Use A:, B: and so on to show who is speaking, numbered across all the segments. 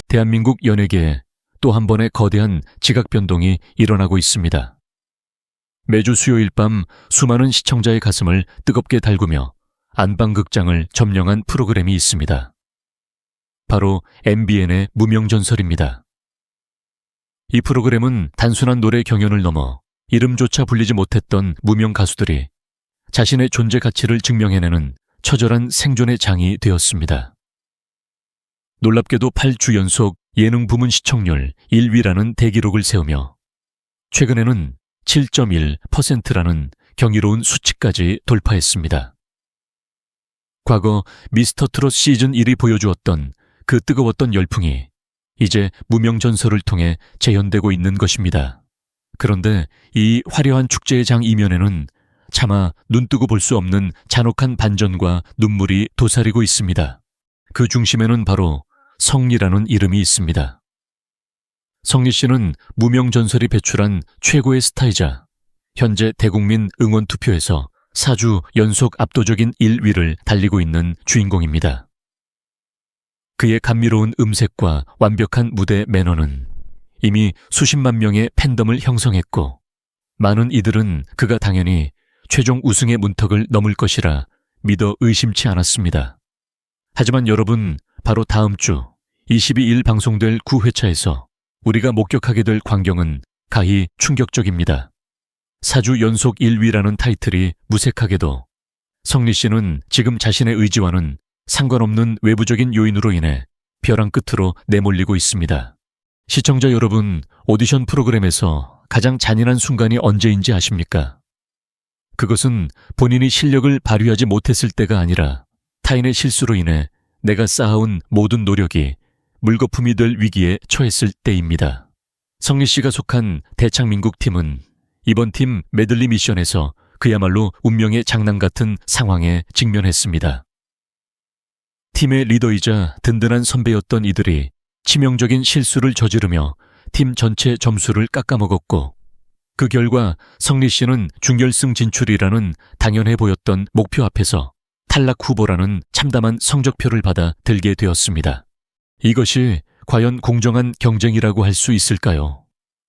A: 대한민국 연예계에 또 한 번의 거대한 지각 변동이 일어나고 있습니다. 매주 수요일 밤 수많은 시청자의 가슴을 뜨겁게 달구며 안방극장을 점령한 프로그램이 있습니다. 바로 MBN의 무명전설입니다. 이 프로그램은 단순한 노래 경연을 넘어 이름조차 불리지 못했던 무명 가수들이 자신의 존재 가치를 증명해내는 처절한 생존의 장이 되었습니다. 놀랍게도 8주 연속 예능 부문 시청률 1위라는 대기록을 세우며 최근에는 7.1%라는 경이로운 수치까지 돌파했습니다. 과거 미스터트롯 시즌 1이 보여주었던 그 뜨거웠던 열풍이 이제 무명전설을 통해 재현되고 있는 것입니다. 그런데 이 화려한 축제의 장 이면에는 차마 눈뜨고 볼 수 없는 잔혹한 반전과 눈물이 도사리고 있습니다. 그 중심에는 바로 성리라는 이름이 있습니다. 성리 씨는 무명전설이 배출한 최고의 스타이자 현재 대국민 응원투표에서 4주 연속 압도적인 1위를 달리고 있는 주인공입니다. 그의 감미로운 음색과 완벽한 무대 매너는 이미 수십만 명의 팬덤을 형성했고 많은 이들은 그가 당연히 최종 우승의 문턱을 넘을 것이라 믿어 의심치 않았습니다. 하지만 여러분, 바로 다음 주 22일 방송될 9회차에서 우리가 목격하게 될 광경은 가히 충격적입니다. 4주 연속 1위라는 타이틀이 무색하게도 성리 씨는 지금 자신의 의지와는 상관없는 외부적인 요인으로 인해 벼랑 끝으로 내몰리고 있습니다. 시청자 여러분, 오디션 프로그램에서 가장 잔인한 순간이 언제인지 아십니까? 그것은 본인이 실력을 발휘하지 못했을 때가 아니라 타인의 실수로 인해 내가 쌓아온 모든 노력이 물거품이 될 위기에 처했을 때입니다. 성리 씨가 속한 대창민국 팀은 이번 팀 메들리 미션에서 그야말로 운명의 장난 같은 상황에 직면했습니다. 팀의 리더이자 든든한 선배였던 이들이 치명적인 실수를 저지르며 팀 전체 점수를 깎아먹었고 그 결과 성리 씨는 준결승 진출이라는 당연해 보였던 목표 앞에서 탈락 후보라는 참담한 성적표를 받아 들게 되었습니다. 이것이 과연 공정한 경쟁이라고 할 수 있을까요?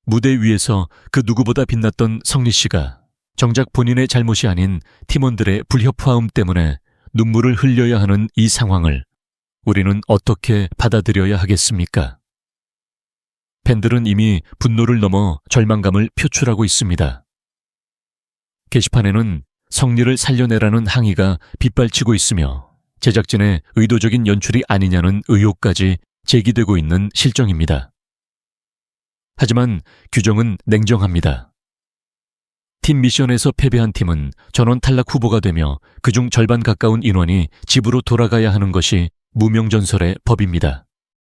A: 무대 위에서 그 누구보다 빛났던 성리 씨가 정작 본인의 잘못이 아닌 팀원들의 불협화음 때문에 눈물을 흘려야 하는 이 상황을 우리는 어떻게 받아들여야 하겠습니까? 팬들은 이미 분노를 넘어 절망감을 표출하고 있습니다. 게시판에는 성리를 살려내라는 항의가 빗발치고 있으며 제작진의 의도적인 연출이 아니냐는 의혹까지 제기되고 있는 실정입니다. 하지만 규정은 냉정합니다. 팀 미션에서 패배한 팀은 전원 탈락 후보가 되며 그중 절반 가까운 인원이 집으로 돌아가야 하는 것이 무명전설의 법입니다.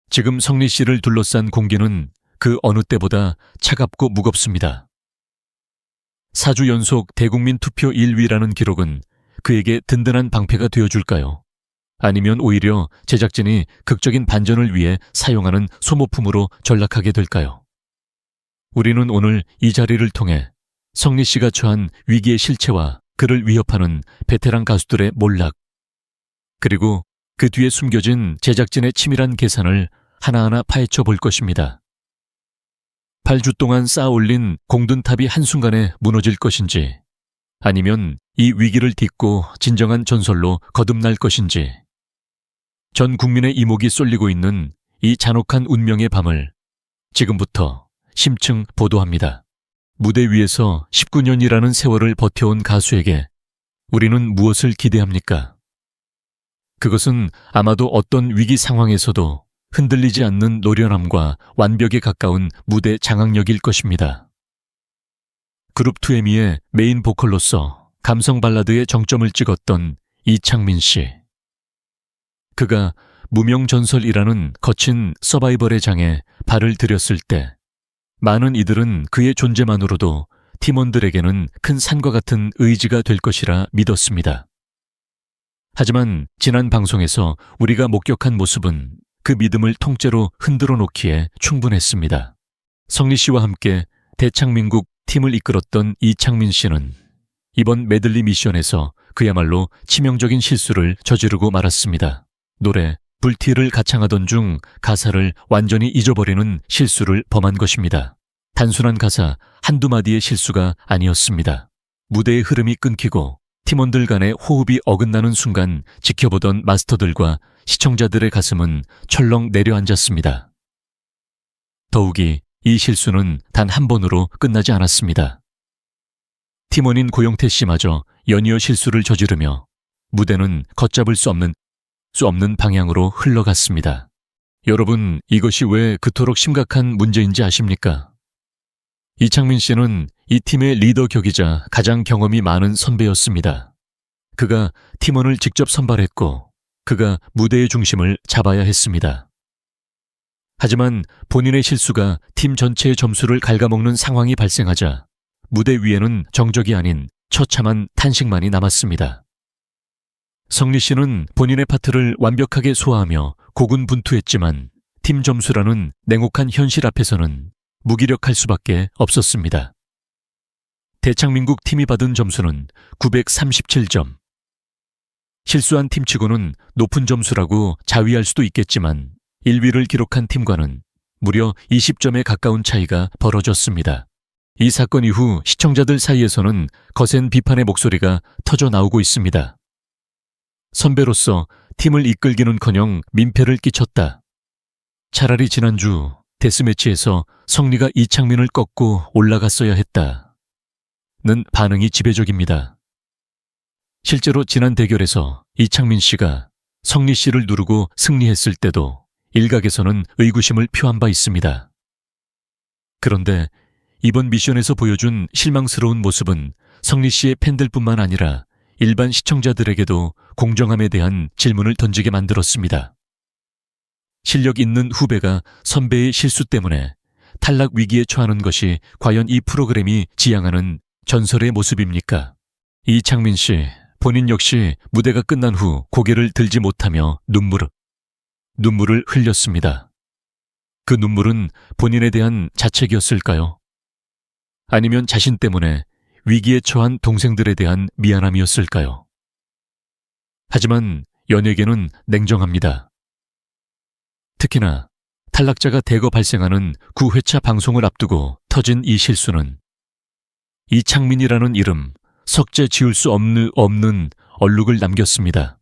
A: 지금 성리 씨를 둘러싼 공기는 그 어느 때보다 차갑고 무겁습니다. 4주 연속 대국민 투표 1위라는 기록은 그에게 든든한 방패가 되어줄까요? 아니면 오히려 제작진이 극적인 반전을 위해 사용하는 소모품으로 전락하게 될까요? 우리는 오늘 이 자리를 통해 성리 씨가 처한 위기의 실체와 그를 위협하는 베테랑 가수들의 몰락, 그리고 그 뒤에 숨겨진 제작진의 치밀한 계산을 하나하나 파헤쳐 볼 것입니다. 8주 동안 쌓아올린 공든탑이 한순간에 무너질 것인지 아니면 이 위기를 딛고 진정한 전설로 거듭날 것인지 전 국민의 이목이 쏠리고 있는 이 잔혹한 운명의 밤을 지금부터 심층 보도합니다. 무대 위에서 19년이라는 세월을 버텨온 가수에게 우리는 무엇을 기대합니까? 그것은 아마도 어떤 위기 상황에서도 흔들리지 않는 노련함과 완벽에 가까운 무대 장악력일 것입니다. 그룹 2AM이의 메인 보컬로서 감성 발라드의 정점을 찍었던 이창민 씨. 그가 무명전설이라는 거친 서바이벌의 장에 발을 들였을 때 많은 이들은 그의 존재만으로도 팀원들에게는 큰 산과 같은 의지가 될 것이라 믿었습니다. 하지만 지난 방송에서 우리가 목격한 모습은 그 믿음을 통째로 흔들어 놓기에 충분했습니다. 성리 씨와 함께 대창민국 팀을 이끌었던 이창민 씨는 이번 메들리 미션에서 그야말로 치명적인 실수를 저지르고 말았습니다. 노래 불티를 가창하던 중 가사를 완전히 잊어버리는 실수를 범한 것입니다. 단순한 가사 한두 마디의 실수가 아니었습니다. 무대의 흐름이 끊기고 팀원들 간의 호흡이 어긋나는 순간 지켜보던 마스터들과 시청자들의 가슴은 철렁 내려앉았습니다. 더욱이 이 실수는 단 한 번으로 끝나지 않았습니다. 팀원인 고영태 씨마저 연이어 실수를 저지르며 무대는 걷잡을 수 없는 방향으로 흘러갔습니다. 여러분, 이것이 왜 그토록 심각한 문제인지 아십니까? 이창민 씨는 이 팀의 리더 격이자 가장 경험이 많은 선배였습니다. 그가 팀원을 직접 선발했고 그가 무대의 중심을 잡아야 했습니다. 하지만 본인의 실수가 팀 전체의 점수를 갉아먹는 상황이 발생하자 무대 위에는 정적이 아닌 처참한 탄식만이 남았습니다. 성리 씨는 본인의 파트를 완벽하게 소화하며 고군분투했지만 팀 점수라는 냉혹한 현실 앞에서는 무기력할 수밖에 없었습니다. 대창민국 팀이 받은 점수는 937점. 실수한 팀치고는 높은 점수라고 자위할 수도 있겠지만 1위를 기록한 팀과는 무려 20점에 가까운 차이가 벌어졌습니다. 이 사건 이후 시청자들 사이에서는 거센 비판의 목소리가 터져 나오고 있습니다. 선배로서 팀을 이끌기는커녕 민폐를 끼쳤다. 차라리 지난주 데스매치에서 성리가 이창민을 꺾고 올라갔어야 했다. 는 반응이 지배적입니다. 실제로 지난 대결에서 이창민 씨가 성리 씨를 누르고 승리했을 때도 일각에서는 의구심을 표한 바 있습니다. 그런데 이번 미션에서 보여준 실망스러운 모습은 성리 씨의 팬들뿐만 아니라 일반 시청자들에게도 공정함에 대한 질문을 던지게 만들었습니다. 실력 있는 후배가 선배의 실수 때문에 탈락 위기에 처하는 것이 과연 이 프로그램이 지향하는 전설의 모습입니까? 이창민 씨, 본인 역시 무대가 끝난 후 고개를 들지 못하며 눈물을 흘렸습니다. 그 눈물은 본인에 대한 자책이었을까요? 아니면 자신 때문에 위기에 처한 동생들에 대한 미안함이었을까요? 하지만 연예계는 냉정합니다. 특히나 탈락자가 대거 발생하는 9회차 방송을 앞두고 터진 이 실수는 이창민이라는 이름, 석재 지울 수 없는 얼룩을 남겼습니다.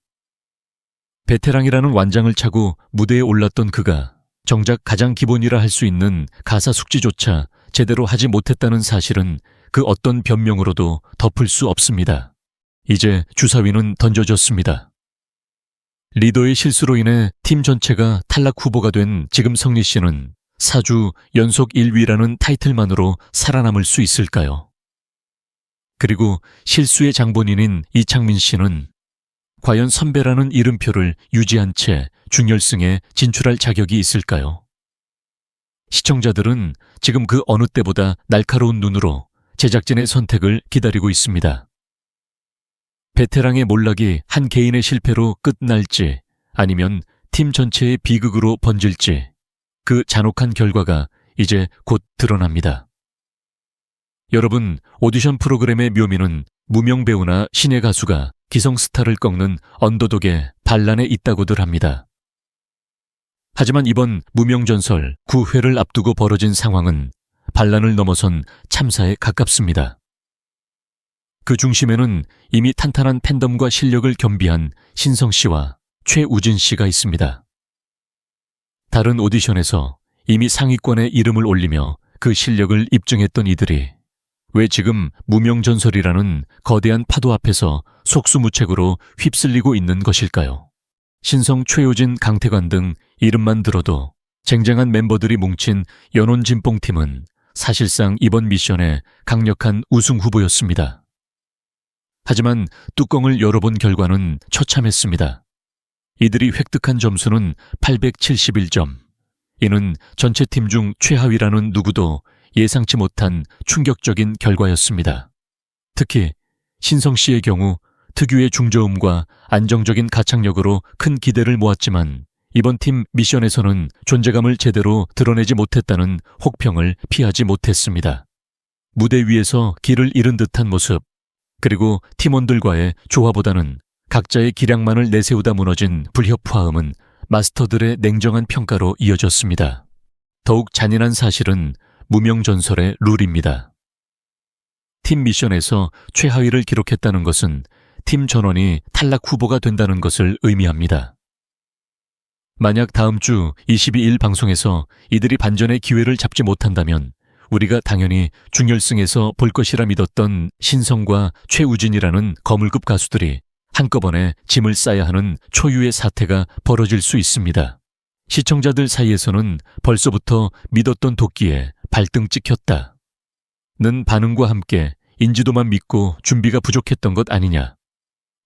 A: 베테랑이라는 완장을 차고 무대에 올랐던 그가 정작 가장 기본이라 할 수 있는 가사 숙지조차 제대로 하지 못했다는 사실은 그 어떤 변명으로도 덮을 수 없습니다. 이제 주사위는 던져졌습니다. 리더의 실수로 인해 팀 전체가 탈락 후보가 된 지금 성리 씨는 4주 연속 1위라는 타이틀만으로 살아남을 수 있을까요? 그리고 실수의 장본인인 이창민 씨는 과연 선배라는 이름표를 유지한 채 준결승에 진출할 자격이 있을까요? 시청자들은 지금 그 어느 때보다 날카로운 눈으로 제작진의 선택을 기다리고 있습니다. 베테랑의 몰락이 한 개인의 실패로 끝날지 아니면 팀 전체의 비극으로 번질지 그 잔혹한 결과가 이제 곧 드러납니다. 여러분, 오디션 프로그램의 묘미는 무명 배우나 신예 가수가 기성 스타를 꺾는 언더독의 반란에 있다고들 합니다. 하지만 이번 무명전설 9회를 앞두고 벌어진 상황은 반란을 넘어선 참사에 가깝습니다. 그 중심에는 이미 탄탄한 팬덤과 실력을 겸비한 신성 씨와 최우진 씨가 있습니다. 다른 오디션에서 이미 상위권에 이름을 올리며 그 실력을 입증했던 이들이 왜 지금 무명전설이라는 거대한 파도 앞에서 속수무책으로 휩쓸리고 있는 것일까요? 신성, 최우진, 강태관 등 이름만 들어도 쟁쟁한 멤버들이 뭉친 연혼진뽕팀은 사실상 이번 미션의 강력한 우승 후보였습니다. 하지만 뚜껑을 열어본 결과는 처참했습니다. 이들이 획득한 점수는 871점. 이는 전체 팀 중 최하위라는 누구도 예상치 못한 충격적인 결과였습니다. 특히 신성 씨의 경우 특유의 중저음과 안정적인 가창력으로 큰 기대를 모았지만 이번 팀 미션에서는 존재감을 제대로 드러내지 못했다는 혹평을 피하지 못했습니다. 무대 위에서 길을 잃은 듯한 모습, 그리고 팀원들과의 조화보다는 각자의 기량만을 내세우다 무너진 불협화음은 마스터들의 냉정한 평가로 이어졌습니다. 더욱 잔인한 사실은 무명전설의 룰입니다. 팀 미션에서 최하위를 기록했다는 것은 팀 전원이 탈락 후보가 된다는 것을 의미합니다. 만약 다음 주 22일 방송에서 이들이 반전의 기회를 잡지 못한다면 우리가 당연히 준결승에서 볼 것이라 믿었던 신성과 최우진이라는 거물급 가수들이 한꺼번에 짐을 싸야 하는 초유의 사태가 벌어질 수 있습니다. 시청자들 사이에서는 벌써부터 믿었던 도끼에 발등 찍혔다 는 반응과 함께 인지도만 믿고 준비가 부족했던 것 아니냐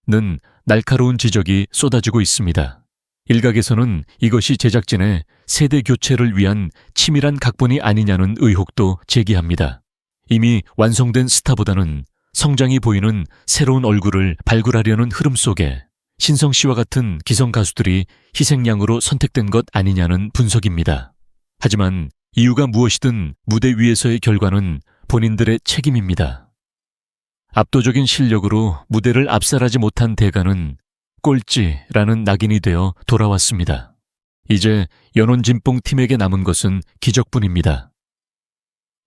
A: 는 날카로운 지적이 쏟아지고 있습니다. 일각에서는 이것이 제작진의 세대 교체를 위한 치밀한 각본이 아니냐는 의혹도 제기합니다. 이미 완성된 스타보다는 성장이 보이는 새로운 얼굴을 발굴하려는 흐름 속에 신성 씨와 같은 기성 가수들이 희생양으로 선택된 것 아니냐는 분석입니다. 하지만 이유가 무엇이든 무대 위에서의 결과는 본인들의 책임입니다. 압도적인 실력으로 무대를 압살하지 못한 대가는 꼴찌라는 낙인이 되어 돌아왔습니다. 이제 연원진뽕 팀에게 남은 것은 기적뿐입니다.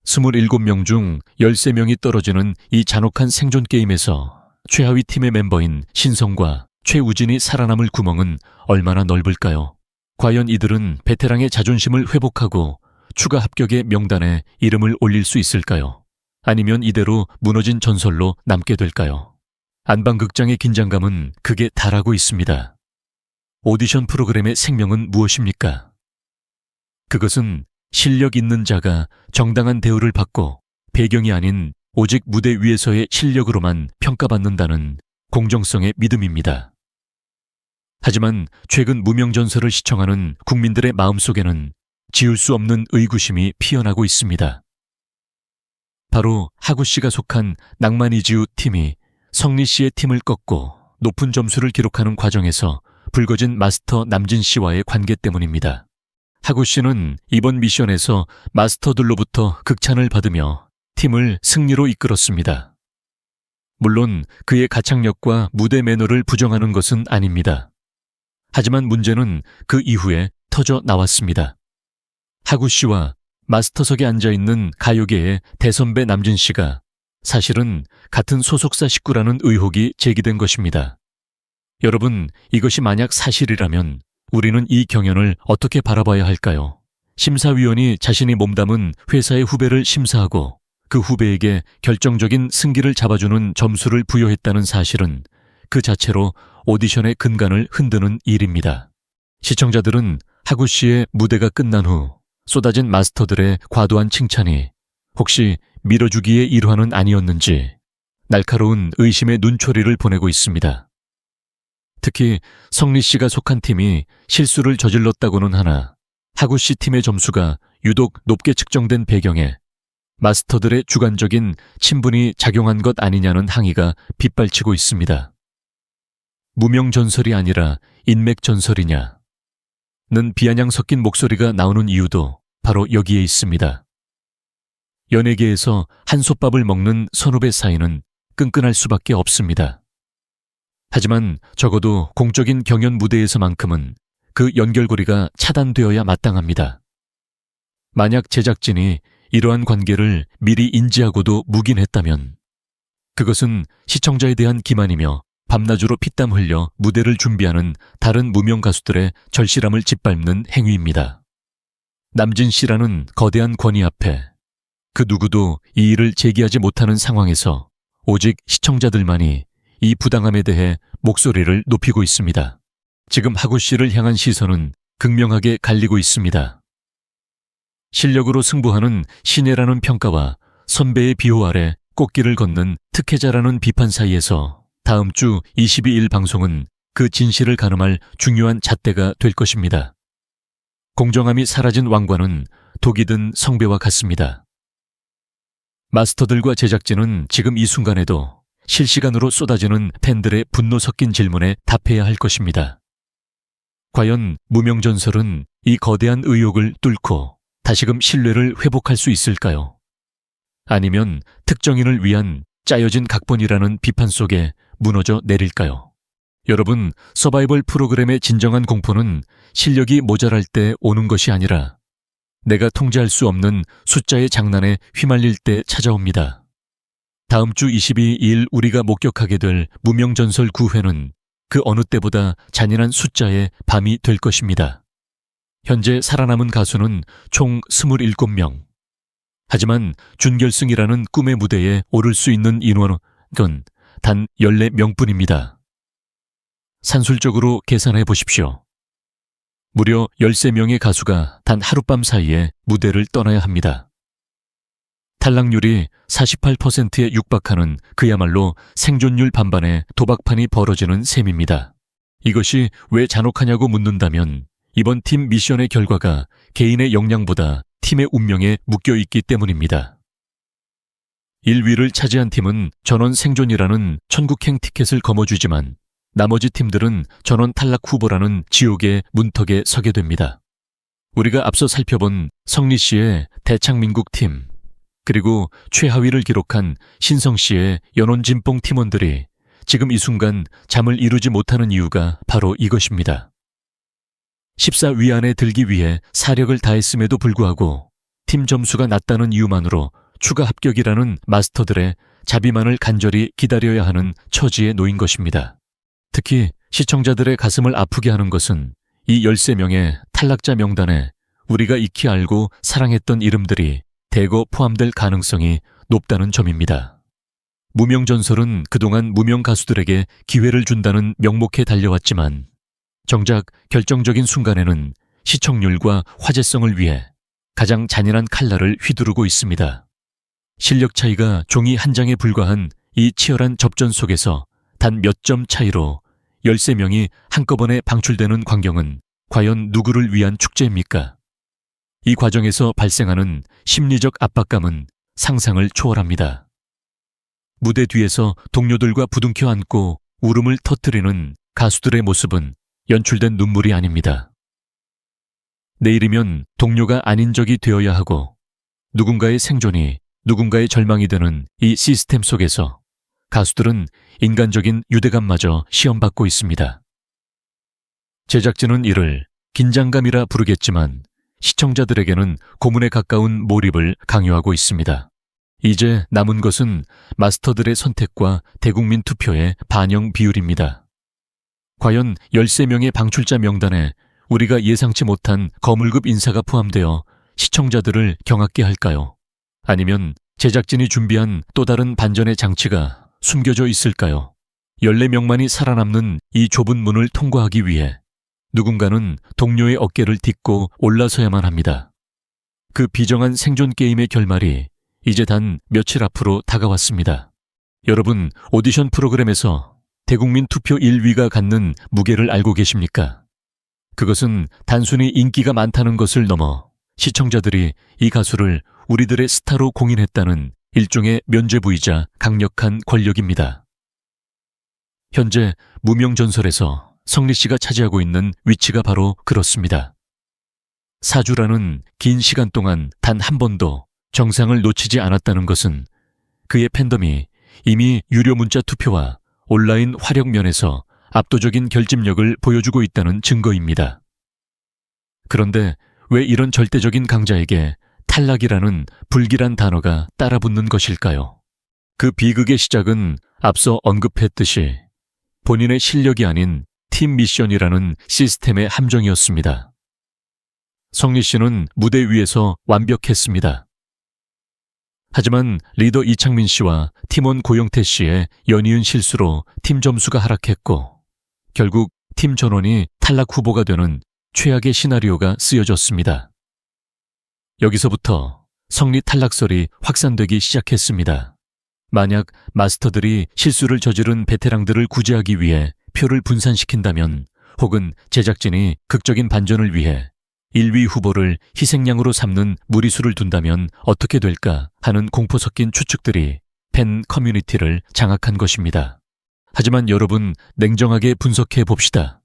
A: 27명 중 13명이 떨어지는 이 잔혹한 생존 게임에서 최하위 팀의 멤버인 신성과 최우진이 살아남을 구멍은 얼마나 넓을까요? 과연 이들은 베테랑의 자존심을 회복하고 추가 합격의 명단에 이름을 올릴 수 있을까요? 아니면 이대로 무너진 전설로 남게 될까요? 안방극장의 긴장감은 극에 달하고 있습니다. 오디션 프로그램의 생명은 무엇입니까? 그것은 실력 있는 자가 정당한 대우를 받고 배경이 아닌 오직 무대 위에서의 실력으로만 평가받는다는 공정성의 믿음입니다. 하지만 최근 무명전설을 시청하는 국민들의 마음속에는 지울 수 없는 의구심이 피어나고 있습니다. 바로 하구 씨가 속한 낭만이지우 팀이 성리 씨의 팀을 꺾고 높은 점수를 기록하는 과정에서 불거진 마스터 남진 씨와의 관계 때문입니다. 하구 씨는 이번 미션에서 마스터들로부터 극찬을 받으며 팀을 승리로 이끌었습니다. 물론 그의 가창력과 무대 매너를 부정하는 것은 아닙니다. 하지만 문제는 그 이후에 터져 나왔습니다. 하구 씨와 마스터석에 앉아있는 가요계의 대선배 남진 씨가 사실은 같은 소속사 식구라는 의혹이 제기된 것입니다. 여러분, 이것이 만약 사실이라면 우리는 이 경연을 어떻게 바라봐야 할까요? 심사위원이 자신이 몸담은 회사의 후배를 심사하고 그 후배에게 결정적인 승기를 잡아주는 점수를 부여했다는 사실은 그 자체로 오디션의 근간을 흔드는 일입니다. 시청자들은 하구 씨의 무대가 끝난 후 쏟아진 마스터들의 과도한 칭찬이 혹시 밀어주기의 일환은 아니었는지 날카로운 의심의 눈초리를 보내고 있습니다. 특히 성리 씨가 속한 팀이 실수를 저질렀다고는 하나 하구 씨 팀의 점수가 유독 높게 측정된 배경에 마스터들의 주관적인 친분이 작용한 것 아니냐는 항의가 빗발치고 있습니다. 무명전설이 아니라 인맥전설이냐? 는 비아냥 섞인 목소리가 나오는 이유도 바로 여기에 있습니다. 연예계에서 한솥밥을 먹는 선후배 사이는 끈끈할 수밖에 없습니다. 하지만 적어도 공적인 경연 무대에서만큼은 그 연결고리가 차단되어야 마땅합니다. 만약 제작진이 이러한 관계를 미리 인지하고도 묵인했다면 그것은 시청자에 대한 기만이며 밤낮으로 피땀 흘려 무대를 준비하는 다른 무명 가수들의 절실함을 짓밟는 행위입니다. 남진 씨라는 거대한 권위 앞에 그 누구도 이 일을 제기하지 못하는 상황에서 오직 시청자들만이 이 부당함에 대해 목소리를 높이고 있습니다. 지금 하구 씨를 향한 시선은 극명하게 갈리고 있습니다. 실력으로 승부하는 신예라는 평가와 선배의 비호 아래 꽃길을 걷는 특혜자라는 비판 사이에서 다음 주 22일 방송은 그 진실을 가늠할 중요한 잣대가 될 것입니다. 공정함이 사라진 왕관은 독이 든 성배와 같습니다. 마스터들과 제작진은 지금 이 순간에도 실시간으로 쏟아지는 팬들의 분노 섞인 질문에 답해야 할 것입니다. 과연 무명전설은 이 거대한 의혹을 뚫고 다시금 신뢰를 회복할 수 있을까요? 아니면 특정인을 위한 짜여진 각본이라는 비판 속에 무너져 내릴까요? 여러분, 서바이벌 프로그램의 진정한 공포는 실력이 모자랄 때 오는 것이 아니라 내가 통제할 수 없는 숫자의 장난에 휘말릴 때 찾아옵니다. 다음 주 22일 우리가 목격하게 될 무명전설 9회는 그 어느 때보다 잔인한 숫자의 밤이 될 것입니다. 현재 살아남은 가수는 총 27명. 하지만 준결승이라는 꿈의 무대에 오를 수 있는 인원은 단 14명뿐입니다. 산술적으로 계산해 보십시오. 무려 13명의 가수가 단 하룻밤 사이에 무대를 떠나야 합니다. 탈락률이 48%에 육박하는 그야말로 생존율 반반의 도박판이 벌어지는 셈입니다. 이것이 왜 잔혹하냐고 묻는다면 이번 팀 미션의 결과가 개인의 역량보다 팀의 운명에 묶여있기 때문입니다. 1위를 차지한 팀은 전원 생존이라는 천국행 티켓을 거머쥐지만 나머지 팀들은 전원 탈락 후보라는 지옥의 문턱에 서게 됩니다. 우리가 앞서 살펴본 성리 씨의 대창민국 팀, 그리고 최하위를 기록한 신성 씨의 연원진뽕 팀원들이 지금 이 순간 잠을 이루지 못하는 이유가 바로 이것입니다. 14위 안에 들기 위해 사력을 다했음에도 불구하고 팀 점수가 낮다는 이유만으로 추가 합격이라는 마스터들의 자비만을 간절히 기다려야 하는 처지에 놓인 것입니다. 특히 시청자들의 가슴을 아프게 하는 것은 이 13명의 탈락자 명단에 우리가 익히 알고 사랑했던 이름들이 대거 포함될 가능성이 높다는 점입니다. 무명전설은 그동안 무명 가수들에게 기회를 준다는 명목에 달려왔지만 정작 결정적인 순간에는 시청률과 화제성을 위해 가장 잔인한 칼날을 휘두르고 있습니다. 실력 차이가 종이 한 장에 불과한 이 치열한 접전 속에서 단 몇 점 차이로 13명이 한꺼번에 방출되는 광경은 과연 누구를 위한 축제입니까? 이 과정에서 발생하는 심리적 압박감은 상상을 초월합니다. 무대 뒤에서 동료들과 부둥켜 안고 울음을 터뜨리는 가수들의 모습은 연출된 눈물이 아닙니다. 내일이면 동료가 아닌 적이 되어야 하고 누군가의 생존이 누군가의 절망이 되는 이 시스템 속에서 가수들은 인간적인 유대감마저 시험받고 있습니다. 제작진은 이를 긴장감이라 부르겠지만 시청자들에게는 고문에 가까운 몰입을 강요하고 있습니다. 이제 남은 것은 마스터들의 선택과 대국민 투표의 반영 비율입니다. 과연 13명의 방출자 명단에 우리가 예상치 못한 거물급 인사가 포함되어 시청자들을 경악게 할까요? 아니면 제작진이 준비한 또 다른 반전의 장치가 숨겨져 있을까요? 14명만이 살아남는 이 좁은 문을 통과하기 위해 누군가는 동료의 어깨를 딛고 올라서야만 합니다. 그 비정한 생존 게임의 결말이 이제 단 며칠 앞으로 다가왔습니다. 여러분, 오디션 프로그램에서 대국민 투표 1위가 갖는 무게를 알고 계십니까? 그것은 단순히 인기가 많다는 것을 넘어 시청자들이 이 가수를 우리들의 스타로 공인했다는 일종의 면죄부이자 강력한 권력입니다. 현재 무명전설에서 성리 씨가 차지하고 있는 위치가 바로 그렇습니다. 4주라는 긴 시간 동안 단 한 번도 정상을 놓치지 않았다는 것은 그의 팬덤이 이미 유료 문자 투표와 온라인 활약 면에서 압도적인 결집력을 보여주고 있다는 증거입니다. 그런데 왜 이런 절대적인 강자에게 탈락이라는 불길한 단어가 따라붙는 것일까요? 그 비극의 시작은 앞서 언급했듯이 본인의 실력이 아닌 팀 미션이라는 시스템의 함정이었습니다. 성리 씨는 무대 위에서 완벽했습니다. 하지만 리더 이창민 씨와 팀원 고영태 씨의 연이은 실수로 팀 점수가 하락했고 결국 팀 전원이 탈락 후보가 되는 최악의 시나리오가 쓰여졌습니다. 여기서부터 성리 탈락설이 확산되기 시작했습니다. 만약 마스터들이 실수를 저지른 베테랑들을 구제하기 위해 표를 분산시킨다면 혹은 제작진이 극적인 반전을 위해 1위 후보를 희생양으로 삼는 무리수를 둔다면 어떻게 될까 하는 공포 섞인 추측들이 팬 커뮤니티를 장악한 것입니다. 하지만 여러분, 냉정하게 분석해 봅시다.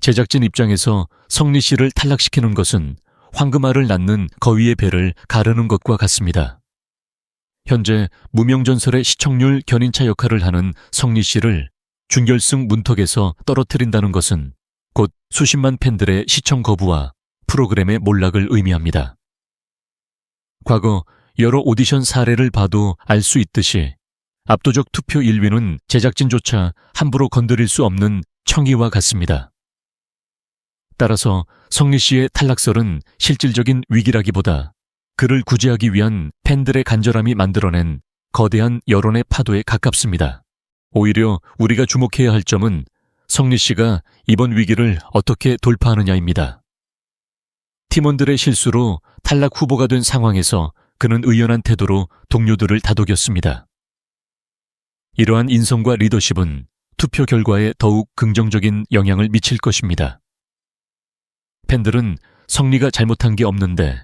A: 제작진 입장에서 성리 씨를 탈락시키는 것은 황금알을 낳는 거위의 배를 가르는 것과 같습니다. 현재 무명전설의 시청률 견인차 역할을 하는 성리 씨를 준결승 문턱에서 떨어뜨린다는 것은 곧 수십만 팬들의 시청 거부와 프로그램의 몰락을 의미합니다. 과거 여러 오디션 사례를 봐도 알 수 있듯이 압도적 투표 1위는 제작진조차 함부로 건드릴 수 없는 청이와 같습니다. 따라서 성리 씨의 탈락설은 실질적인 위기라기보다 그를 구제하기 위한 팬들의 간절함이 만들어낸 거대한 여론의 파도에 가깝습니다. 오히려 우리가 주목해야 할 점은 성리 씨가 이번 위기를 어떻게 돌파하느냐입니다. 팀원들의 실수로 탈락 후보가 된 상황에서 그는 의연한 태도로 동료들을 다독였습니다. 이러한 인성과 리더십은 투표 결과에 더욱 긍정적인 영향을 미칠 것입니다. 팬들은 성리가 잘못한 게 없는데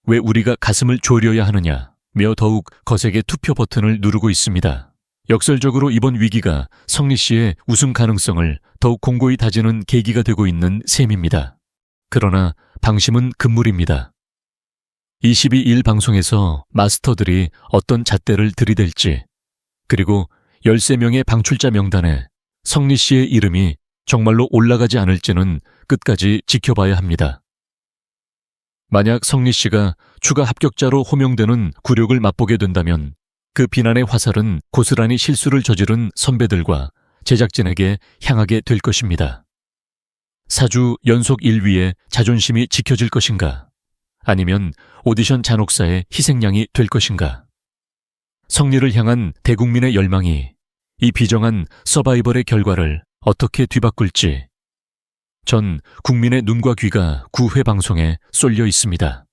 A: 왜 우리가 가슴을 졸여야 하느냐며 더욱 거세게 투표 버튼을 누르고 있습니다. 역설적으로 이번 위기가 성리 씨의 우승 가능성을 더욱 공고히 다지는 계기가 되고 있는 셈입니다. 그러나 방심은 금물입니다. 22일 방송에서 마스터들이 어떤 잣대를 들이댈지, 그리고 13명의 방출자 명단에 성리 씨의 이름이 정말로 올라가지 않을지는 끝까지 지켜봐야 합니다. 만약 성리 씨가 추가 합격자로 호명되는 굴욕을 맛보게 된다면 그 비난의 화살은 고스란히 실수를 저지른 선배들과 제작진에게 향하게 될 것입니다. 4주 연속 1위의 자존심이 지켜질 것인가? 아니면 오디션 잔혹사의 희생양이 될 것인가? 성리를 향한 대국민의 열망이 이 비정한 서바이벌의 결과를 어떻게 뒤바꿀지 전 국민의 눈과 귀가 9회 방송에 쏠려 있습니다.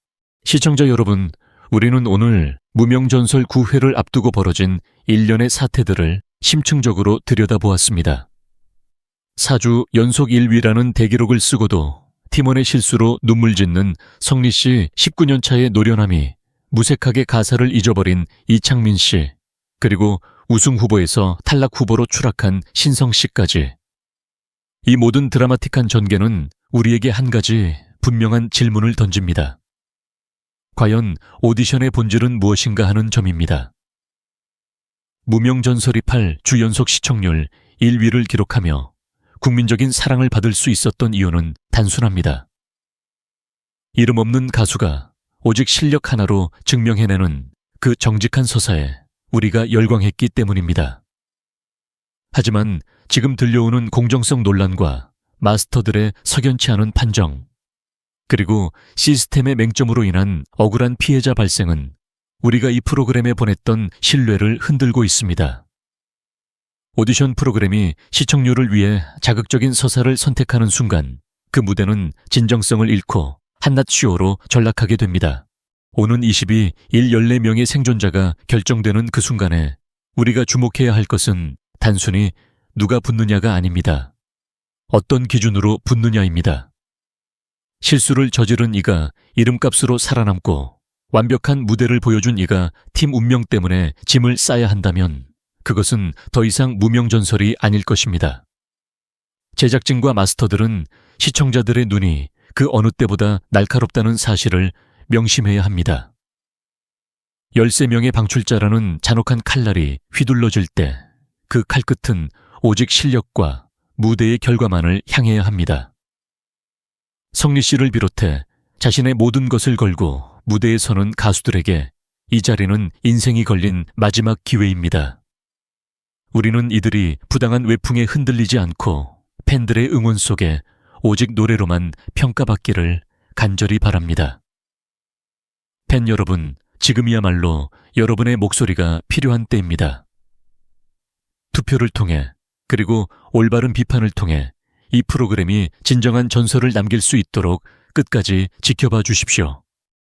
A: 시청자 여러분, 우리는 오늘 무명전설 9회를 앞두고 벌어진 일련의 사태들을 심층적으로 들여다보았습니다. 4주 연속 1위라는 대기록을 쓰고도 팀원의 실수로 눈물 짓는 성리 씨 19년 차의 노련함이 무색하게 가사를 잊어버린 이창민 씨, 그리고 우승 후보에서 탈락 후보로 추락한 신성 씨까지. 이 모든 드라마틱한 전개는 우리에게 한 가지 분명한 질문을 던집니다. 과연 오디션의 본질은 무엇인가 하는 점입니다. 무명전설이 8주 연속 시청률 1위를 기록하며 국민적인 사랑을 받을 수 있었던 이유는 단순합니다. 이름 없는 가수가 오직 실력 하나로 증명해내는 그 정직한 서사에 우리가 열광했기 때문입니다. 하지만 지금 들려오는 공정성 논란과 마스터들의 석연치 않은 판정, 그리고 시스템의 맹점으로 인한 억울한 피해자 발생은 우리가 이 프로그램에 보냈던 신뢰를 흔들고 있습니다. 오디션 프로그램이 시청률을 위해 자극적인 서사를 선택하는 순간 그 무대는 진정성을 잃고 한낱 쇼로 전락하게 됩니다. 오는 22일 14명의 생존자가 결정되는 그 순간에 우리가 주목해야 할 것은 단순히 누가 붙느냐가 아닙니다. 어떤 기준으로 붙느냐입니다. 실수를 저지른 이가 이름값으로 살아남고 완벽한 무대를 보여준 이가 팀 운명 때문에 짐을 싸야 한다면 그것은 더 이상 무명전설이 아닐 것입니다. 제작진과 마스터들은 시청자들의 눈이 그 어느 때보다 날카롭다는 사실을 명심해야 합니다. 13명의 방출자라는 잔혹한 칼날이 휘둘러질 때 그 칼끝은 오직 실력과 무대의 결과만을 향해야 합니다. 성리 씨를 비롯해 자신의 모든 것을 걸고 무대에 서는 가수들에게 이 자리는 인생이 걸린 마지막 기회입니다. 우리는 이들이 부당한 외풍에 흔들리지 않고 팬들의 응원 속에 오직 노래로만 평가받기를 간절히 바랍니다. 팬 여러분, 지금이야말로 여러분의 목소리가 필요한 때입니다. 투표를 통해, 그리고 올바른 비판을 통해 이 프로그램이 진정한 전설을 남길 수 있도록 끝까지 지켜봐 주십시오.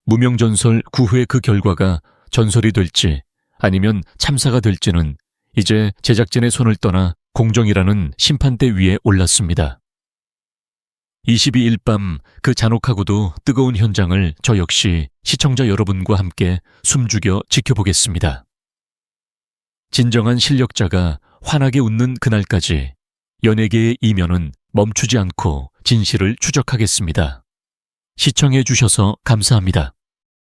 A: 무명전설 9회 그 결과가 전설이 될지 아니면 참사가 될지는 이제 제작진의 손을 떠나 공정이라는 심판대 위에 올랐습니다. 22일 밤 그 잔혹하고도 뜨거운 현장을 저 역시 시청자 여러분과 함께 숨죽여 지켜보겠습니다. 진정한 실력자가 환하게 웃는 그날까지 연예계의 이면은 멈추지 않고 진실을 추적하겠습니다. 시청해 주셔서 감사합니다.